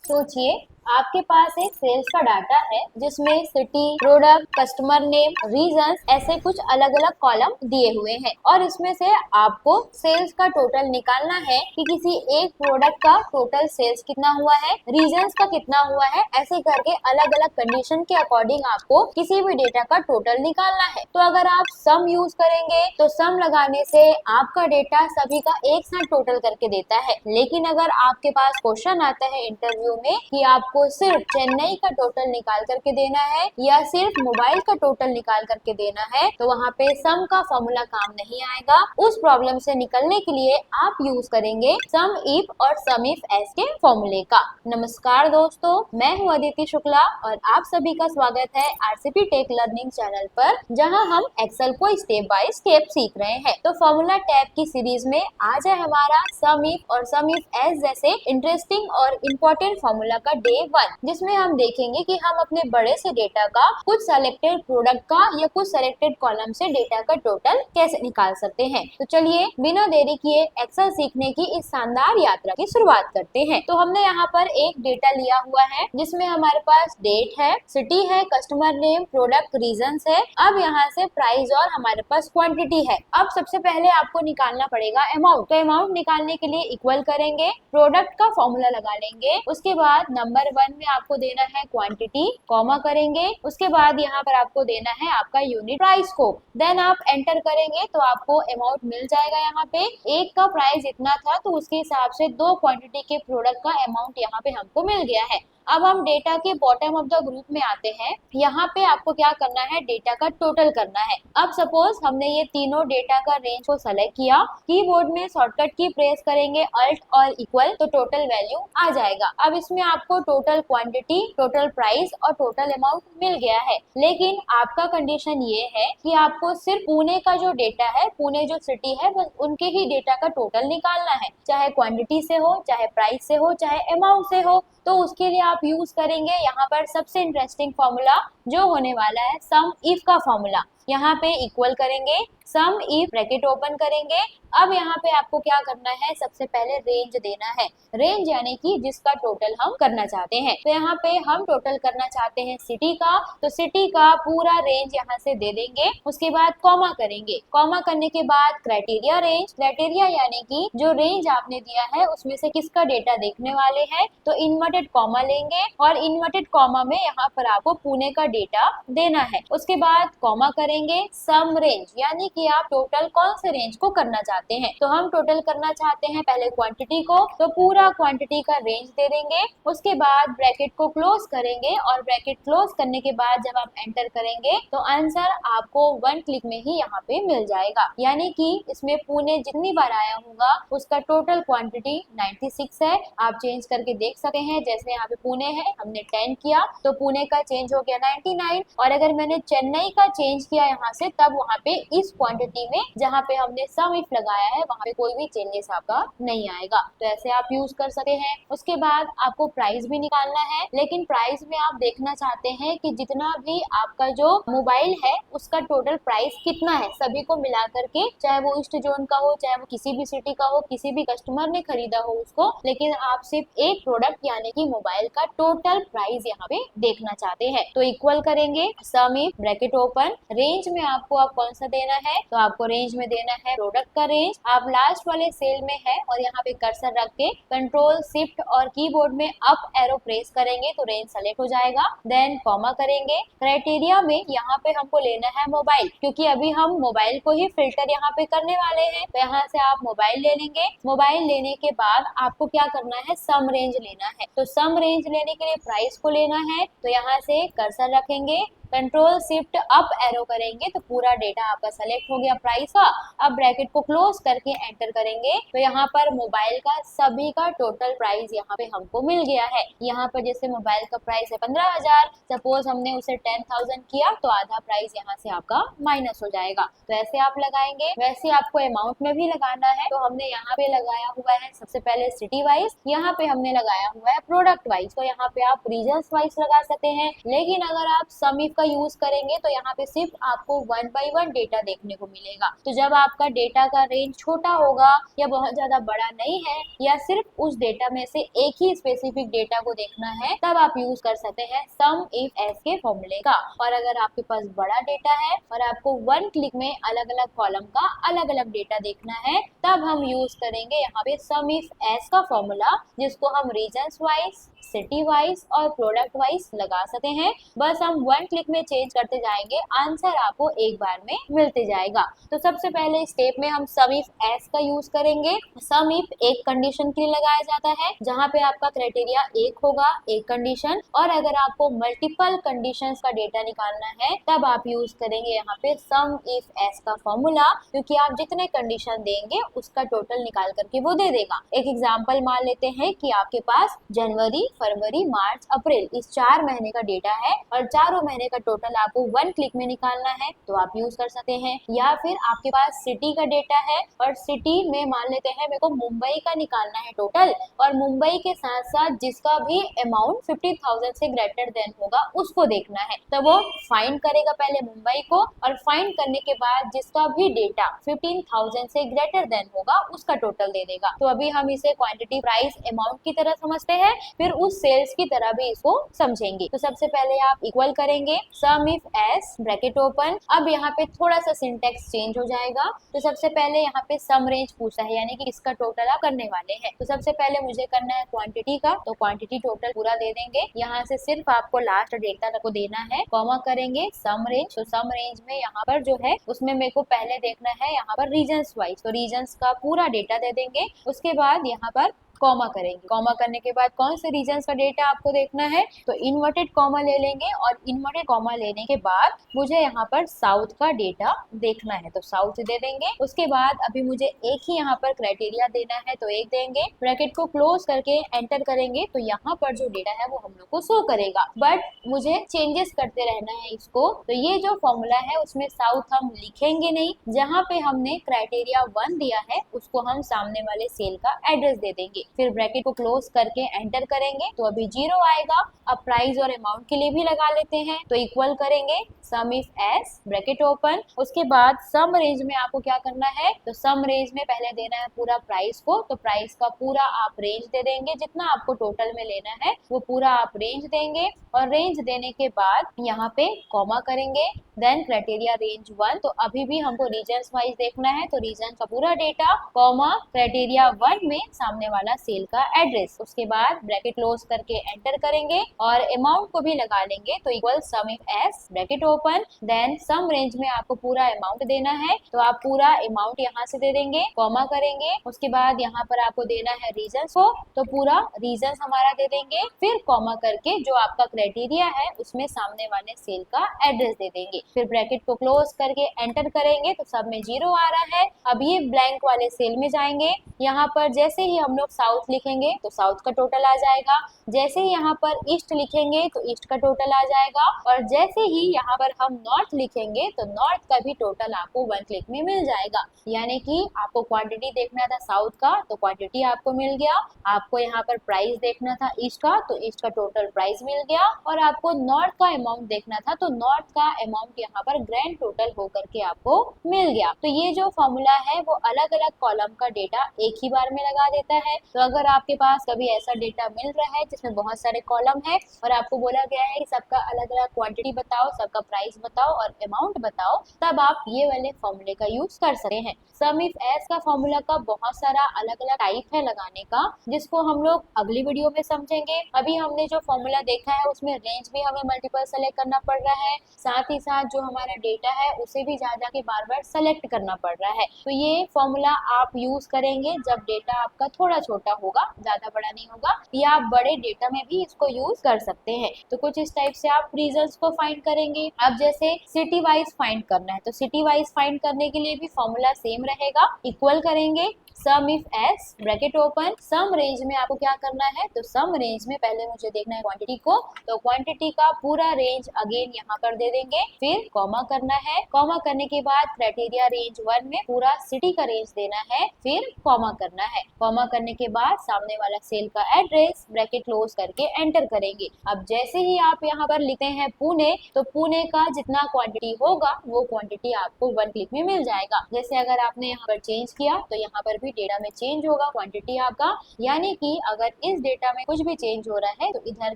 सोचिए आपके पास एक सेल्स का डाटा है जिसमें city, product, customer name, reasons ऐसे कुछ अलग अलग कॉलम दिए हुए हैं और इसमें से आपको सेल्स का टोटल निकालना है कि किसी एक प्रोडक्ट का टोटल सेल्स कितना हुआ है, रीजंस का कितना हुआ है, ऐसे करके अलग अलग कंडीशन के अकॉर्डिंग आपको किसी भी डेटा का टोटल निकालना है। तो अगर आप सम यूज करेंगे तो सम लगाने से आपका डेटा सभी का एक साथ टोटल करके देता है। लेकिन अगर आपके पास क्वेश्चन आता है इंटरव्यू में कि आपको सिर्फ चेन्नई का टोटल निकाल करके देना है या सिर्फ मोबाइल का टोटल निकाल करके देना है, तो वहाँ पे सम का फॉर्मूला काम नहीं आएगा। उस प्रॉब्लम से निकलने के लिए आप यूज करेंगे सम इफ और सम इफ एस के फॉर्मूले का। नमस्कार दोस्तों, मैं हूँ अदिति शुक्ला और आप सभी का स्वागत है आरसीपी टेक लर्निंग चैनल पर, जहाँ हम एक्सेल को स्टेप बाय स्टेप सीख रहे हैं। तो फॉर्मूला टैब की सीरीज में आज है हमारा सम इफ और सम इफ एस जैसे इंटरेस्टिंग और इम्पोर्टेंट फॉर्मूला का डे 1, जिसमें हम देखेंगे कि हम अपने बड़े से डेटा का कुछ सेलेक्टेड प्रोडक्ट का या कुछ सेलेक्टेड कॉलम से डेटा का टोटल कैसे निकाल सकते हैं। तो चलिए बिना देरी किए एक्सेल सीखने की इस शानदार यात्रा की शुरुआत करते हैं। तो हमने यहाँ पर एक डेटा लिया हुआ है जिसमें हमारे पास डेट है, सिटी है, कस्टमर नेम, प्रोडक्ट, रीजंस है। अब यहाँ से प्राइस और हमारे पास क्वांटिटी है। अब सबसे पहले आपको निकालना पड़ेगा अमाउंट। तो अमाउंट निकालने के लिए इक्वल करेंगे, प्रोडक्ट का फॉर्मूला लगा लेंगे, उसके बाद नंबर 1 में आपको देना है क्वांटिटी, कॉमा करेंगे, उसके बाद यहाँ पर आपको देना है आपका यूनिट प्राइस को। देन आप एंटर करेंगे तो आपको अमाउंट मिल जाएगा। यहाँ पे एक का प्राइस इतना था तो उसके हिसाब से 2 क्वांटिटी के प्रोडक्ट का अमाउंट यहाँ पे हमको मिल गया है। अब हम डेटा के बॉटम ऑफ द ग्रुप में आते हैं। यहाँ पे आपको क्या करना है, डेटा का टोटल करना है। अब सपोज हमने ये तीनों डेटा का रेंज को सेलेक्ट किया, कीबोर्ड में शॉर्टकट की प्रेस करेंगे अल्ट और इक्वल, तो टोटल वैल्यू आ जाएगा। अब इसमें आपको टोटल क्वांटिटी, टोटल प्राइस और टोटल अमाउंट मिल गया है। लेकिन आपका कंडीशन ये है कि आपको सिर्फ पुणे का जो डेटा है, पुणे जो सिटी है, बस उनके ही डेटा का टोटल निकालना है, चाहे क्वांटिटी से हो, चाहे प्राइस से हो, चाहे अमाउंट से हो। तो उसके लिए आप यूज करेंगे यहाँ पर सबसे इंटरेस्टिंग फॉर्मूला जो होने वाला है सम इफ का फॉर्मूला। यहाँ पे इक्वल करेंगे, सम इफ ब्रैकेट ओपन करेंगे। अब यहाँ पे आपको क्या करना है, सबसे पहले रेंज देना है। रेंज यानी कि जिसका टोटल हम करना चाहते हैं। तो यहाँ पे हम टोटल करना चाहते हैं सिटी का, तो सिटी का पूरा रेंज यहाँ से दे देंगे। उसके बाद कॉमा करेंगे, कॉमा करने के बाद क्राइटेरिया रेंज, क्राइटेरिया यानी कि जो रेंज आपने दिया है उसमें से किसका डेटा देखने वाले हैं, तो इन्वर्टेड कॉमा लेंगे और इन्वर्टेड कॉमा में यहाँ पर आपको पुणे का डेटा देना है। उसके बाद कॉमा करेंगे, सम रेंज यानी कि आप टोटल कौन से रेंज को करना चाहते हैं। तो हम टोटल करना चाहते हैं पहले क्वांटिटी को, तो पूरा क्वांटिटी का रेंज दे देंगे। उसके बाद ब्रैकेट को क्लोज करेंगे और ब्रैकेट क्लोज करने के बाद जब आप एंटर करेंगे तो आंसर आपको 1 क्लिक में ही यहाँ पे मिल जाएगा। यानी कि इसमें पुणे जितनी बार आया होगा उसका टोटल क्वांटिटी 96 है। आप चेंज करके देख सकते हैं, जैसे यहाँ पे पुणे है, हमने 10 किया तो पुणे का चेंज हो गया 99, और अगर मैंने चेन्नई का चेंज किया यहाँ से, तब वहाँ पे इस क्वांटिटी में जहाँ पे हमने सम इफ लगाया है वहाँ पे कोई भी चेंजेस आपका नहीं आएगा। तो ऐसे आप यूज कर सकते हैं। उसके बाद आपको प्राइस भी निकालना है, लेकिन प्राइस में आप देखना चाहते हैं कि जितना भी आपका जो मोबाइल है उसका टोटल प्राइस कितना है, सभी को मिला करके, चाहे वो ईस्ट जोन का हो, चाहे वो किसी भी सिटी का हो, किसी भी कस्टमर ने खरीदा हो उसको, लेकिन आप सिर्फ एक प्रोडक्ट यानी कि मोबाइल का टोटल प्राइस यहाँ पे देखना चाहते हैं। तो इक्वल करेंगे, सम इफ ब्रैकेट ओपन, रेंज में आपको आप कौन सा देना है, तो आपको रेंज में देना है प्रोडक्ट का रेंज। आप लास्ट वाले सेल में है और यहाँ पे कर्सर रख के कंट्रोल शिफ्ट और कीबोर्ड में अप एरो प्रेस करेंगे तो रेंज सेलेक्ट हो जाएगा। देन कॉमा करेंगे, क्राइटेरिया में यहाँ पे हमको लेना है मोबाइल, क्योंकि अभी हम मोबाइल को ही फिल्टर यहाँ पे करने वाले हैं। तो यहाँ से आप मोबाइल ले लेंगे। मोबाइल लेने के बाद आपको क्या करना है, सम रेंज लेना है। तो सम रेंज लेने के लिए प्राइस को लेना है, तो यहाँ से कर्सर रखेंगे, कंट्रोल शिफ्ट अप एरो करेंगे तो पूरा डेटा आपका सेलेक्ट हो गया प्राइस का। अब ब्रैकेट को क्लोज करके एंटर करेंगे तो यहाँ पर मोबाइल का सभी का टोटल प्राइस यहाँ पे हमको मिल गया है। यहाँ पर जैसे मोबाइल का प्राइस है 15,000, सपोज हमने उसे 10,000 किया तो आधा प्राइस यहाँ से आपका माइनस हो जाएगा। तो ऐसे आप लगाएंगे। वैसे आपको अमाउंट में भी लगाना है, तो हमने यहाँ पे लगाया हुआ है सबसे पहले सिटी वाइज, यहाँ पे हमने लगाया हुआ है प्रोडक्ट वाइज। तो यहाँ पे आप रीजन्स वाइज लगा सकते हैं, लेकिन अगर आप सम इफ का यूज करेंगे तो यहाँ पे सिर्फ आपको 1 बाय 1 डेटा देखने को मिलेगा। तो जब आपका डेटा का रेंज छोटा होगा या बहुत ज्यादा बड़ा नहीं है या सिर्फ उस डेटा में से एक ही स्पेसिफिक डेटा को देखना है, तब आप यूज कर सकते हैं सम इफ एस के फॉर्मूले का। और अगर आपके पास बड़ा डेटा है और आपको 1 क्लिक में अलग अलग कॉलम का अलग अलग डेटा देखना है, तब हम यूज करेंगे यहाँ पे सम इफ एस का फॉर्मूला, जिसको हम रीजन्स वाइज, सिटी वाइज और प्रोडक्ट वाइज लगा सकते हैं। बस हम 1 क्लिक में चेंज करते जाएंगे, आंसर आपको एक बार में मिलते जाएगा। तो सबसे पहले स्टेप में हम सम इफ एस का यूज करेंगे। सम इफ एक कंडीशन के लिए लगाया जाता है, जहाँ पे आपका क्राइटेरिया एक होगा, एक कंडीशन, और अगर आपको मल्टीपल कंडीशंस का डेटा निकालना है तब आप यूज करेंगे यहाँ पे सम इफ एस का फॉर्मूला, क्योंकि आप जितने कंडीशन देंगे उसका टोटल निकाल करके वो दे देगा। एक एग्जांपल मान लेते हैं कि आपके पास जनवरी, फरवरी, मार्च, अप्रैल इस 4 महीने का डेटा है और चारों महीने का टोटल आपको 1 क्लिक में निकालना है, तो आप यूज कर सकते हैं। या फिर आपके पास सिटी का डेटा है और सिटी में मान लेते हैं मेरे को मुंबई का निकालना है टोटल, और मुंबई के साथ साथ जिसका भी अमाउंट 50,000 से ग्रेटर देन होगा उसको देखना है। तो वो फाइंड करेगा पहले मुंबई को, और फाइंड करने के बाद जिसका भी डेटा 15,000 से ग्रेटर देन होगा उसका टोटल दे देगा। तो अभी हम इसे क्वांटिटी, प्राइस, अमाउंट की तरह समझते हैं, फिर उस सेल्स की तरह भी इसको समझेंगे। तो सबसे पहले आप इक्वल करेंगे सम इफ एस ब्रैकेट ओपन। अब यहाँ पे थोड़ा सा सिंटेक्स चेंज हो जाएगा। तो सबसे पहले यहाँ पे सम रेंज पूछा है, यानी कि इसका टोटल आप करने वाले हैं। तो सबसे पहले मुझे करना है क्वांटिटी का, तो क्वांटिटी टोटल पूरा दे देंगे। यहाँ से सिर्फ आपको लास्ट डेटा को देना है, कॉमा करेंगे सम रेंज। तो सम रेंज में यहाँ पर जो है उसमें मेरे को पहले देखना है यहाँ पर रीजन्स वाइज, तो रीजन्स का पूरा डेटा दे देंगे। उसके बाद यहाँ पर कॉमा करेंगे। कॉमा करने के बाद कौन से रीजन्स का डेटा आपको देखना है, तो इन्वर्टेड कॉमा ले लेंगे, और इन्वर्टेड कॉमा लेने के बाद मुझे यहाँ पर साउथ का डेटा देखना है, तो साउथ दे देंगे। उसके बाद अभी मुझे एक ही यहाँ पर क्राइटेरिया देना है, तो एक देंगे, ब्रैकेट को क्लोज करके एंटर करेंगे, तो यहाँ पर जो डेटा है वो हम लोग को शो करेगा, बट मुझे चेंजेस करते रहना है इसको। तो ये जो फॉर्मूला है उसमें साउथ हम लिखेंगे नहीं, जहाँ पे हमने क्राइटेरिया 1 दिया है उसको हम सामने वाले सेल का एड्रेस दे देंगे। फिर ब्रैकेट को क्लोज करके एंटर करेंगे, तो अभी 0 आएगा। अब प्राइस और अमाउंट के लिए भी लगा लेते हैं, तो इक्वल करेंगे सम इफ एस ब्रैकेट ओपन। उसके बाद सम रेंज में आपको क्या करना है, तो सम रेंज में पहले देना है पूरा प्राइस को, तो प्राइस का पूरा आप रेंज दे देंगे, जितना आपको टोटल में लेना है वो पूरा आप रेंज देंगे। और रेंज देने के बाद यहाँ पे कॉमा करेंगे, देन क्राइटेरिया रेंज 1। तो अभी भी हमको रीजन्स वाइज देखना है, तो रीजन का पूरा डेटा, कॉमा क्राइटेरिया 1 में सामने वाला सेल का एड्रेस। उसके बाद ब्रैकेट क्लोज करके एंटर करेंगे और अमाउंट को भी लगा लेंगे, तो equal sum if S bracket open. Then sum range में आपको पूरा अमाउंट देना है, तो आप पूरा अमाउंट यहाँ से दे देंगे, कॉमा करेंगे। उसके बाद यहाँ पर आपको देना है रीजन्स को, तो पूरा रीजन्स हमारा दे देंगे, फिर कॉमा करके जो आपका क्राइटेरिया है उसमें सामने वाले सेल का एड्रेस दे देंगे। फिर ब्रैकेट को क्लोज करके एंटर करेंगे, तो सब में 0 आ रहा है। अब ये ब्लैंक वाले सेल में जाएंगे, यहाँ पर जैसे ही हम लोग साउथ लिखेंगे तो साउथ का टोटल आ जाएगा, जैसे ही यहाँ पर ईस्ट लिखेंगे तो ईस्ट का टोटल आ जाएगा, और जैसे ही यहाँ पर हम नॉर्थ लिखेंगे तो नॉर्थ का भी टोटल आपको 1 क्लिक में मिल जाएगा। यानी कि आपको क्वांटिटी देखना था साउथ का, तो क्वांटिटी आपको मिल गया। आपको यहाँ पर प्राइस देखना था ईस्ट का, तो ईस्ट का टोटल प्राइस मिल गया। और आपको नॉर्थ का अमाउंट देखना था, तो नॉर्थ का अमाउंट यहाँ पर ग्रैंड टोटल होकर के आपको मिल गया। तो ये जो फॉर्मूला है वो अलग अलग कॉलम का डेटा एक ही बार में लगा देता है। तो अगर आपके पास कभी ऐसा डेटा मिल रहा है जिसमें बहुत सारे कॉलम है और आपको बोला गया है कि सबका अलग अलग क्वांटिटी बताओ, सबका प्राइस बताओ और अमाउंट बताओ, तब आप ये वाले फॉर्मूले का यूज कर सकते हैं। सम इफ एस का फॉर्मूला का बहुत सारा अलग अलग टाइप है लगाने का, जिसको हम लोग अगली वीडियो में समझेंगे। अभी हमने जो फॉर्मूला देखा है उसमें रेंज भी हमें मल्टीपल सेलेक्ट करना पड़ रहा है, साथ ही साथ जो हमारा डेटा है उसे भी जा के बार बार सेलेक्ट करना पड़ रहा है। तो ये फॉर्मूला आप यूज करेंगे जब डेटा आपका थोड़ा छोटा होगा, ज्यादा बड़ा नहीं होगा, या आप बड़े डेटा में भी इसको यूज कर सकते हैं। तो कुछ इस टाइप से आप रीजन्स को फाइंड करेंगे। अब जैसे सिटी वाइज फाइंड करना है, तो सिटी वाइज फाइंड करने के लिए भी फॉर्मूला सेम रहेगा, इक्वल करेंगे सम if S bracket open. Sum range में आपको क्या करना है, तो सम रेंज में पहले मुझे देखना है क्वांटिटी को, तो क्वांटिटी का पूरा रेंज अगेन यहाँ पर दे देंगे, फिर कॉमा करना है। कॉमा करने के बाद क्राइटेरिया रेंज 1 में पूरा सिटी का रेंज देना है, फिर कॉमा करना है। कॉमा करने के बाद सामने वाला सेल का एड्रेस ब्रैकेट क्लोज करके एंटर करेंगे। अब जैसे ही आप यहाँ पर लिखते हैं पुणे, तो पुणे का जितना क्वांटिटी होगा वो क्वांटिटी आपको 1 क्लिक में मिल जाएगा। जैसे अगर आपने यहाँ पर चेंज किया तो यहाँ पर भी डेटा में चेंज होगा क्वांटिटी आपका, यानी कि अगर इस डेटा में कुछ भी चेंज हो रहा है तो इधर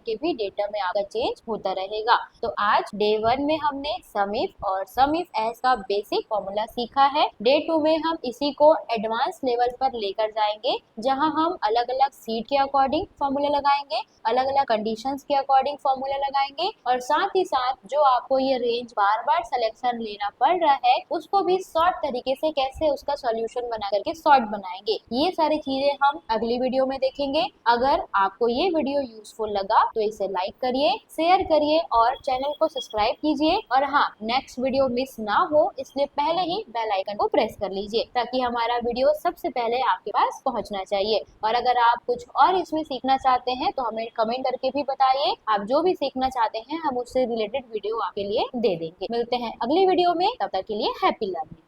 के भी डेटा में आपका चेंज होता रहेगा। तो आज डे 1 में हमने सम इफ और सम इफ एल्स का बेसिक फॉर्मूला सीखा है। डे 2 में हम इसी को एडवांस लेवल पर लेकर जाएंगे, जहां हम अलग अलग सीट के अकॉर्डिंग फॉर्मूला लगाएंगे, अलग अलग कंडीशंस के अकॉर्डिंग फॉर्मूला लगाएंगे, और साथ ही साथ जो आपको ये रेंज बार बार सिलेक्शन लेना पड़ रहा है उसको भी शॉर्ट तरीके से कैसे उसका सॉल्यूशन बना करके शॉर्ट बनाएंगे। ये सारी चीजें हम अगली वीडियो में देखेंगे। अगर आपको ये वीडियो यूजफुल लगा तो इसे लाइक करिए, शेयर करिए और चैनल को सब्सक्राइब कीजिए। और हाँ, नेक्स्ट वीडियो मिस ना हो इसलिए पहले ही बेल आइकन को प्रेस कर लीजिए ताकि हमारा वीडियो सबसे पहले आपके पास पहुंचना चाहिए। और अगर आप कुछ और इसमें सीखना चाहते हैं तो हमें कमेंट करके भी बताइए। आप जो भी सीखना चाहते हैं हम उससे रिलेटेड वीडियो आपके लिए दे देंगे। मिलते हैं अगली वीडियो में, तब तक के लिए हैप्पी लर्निंग।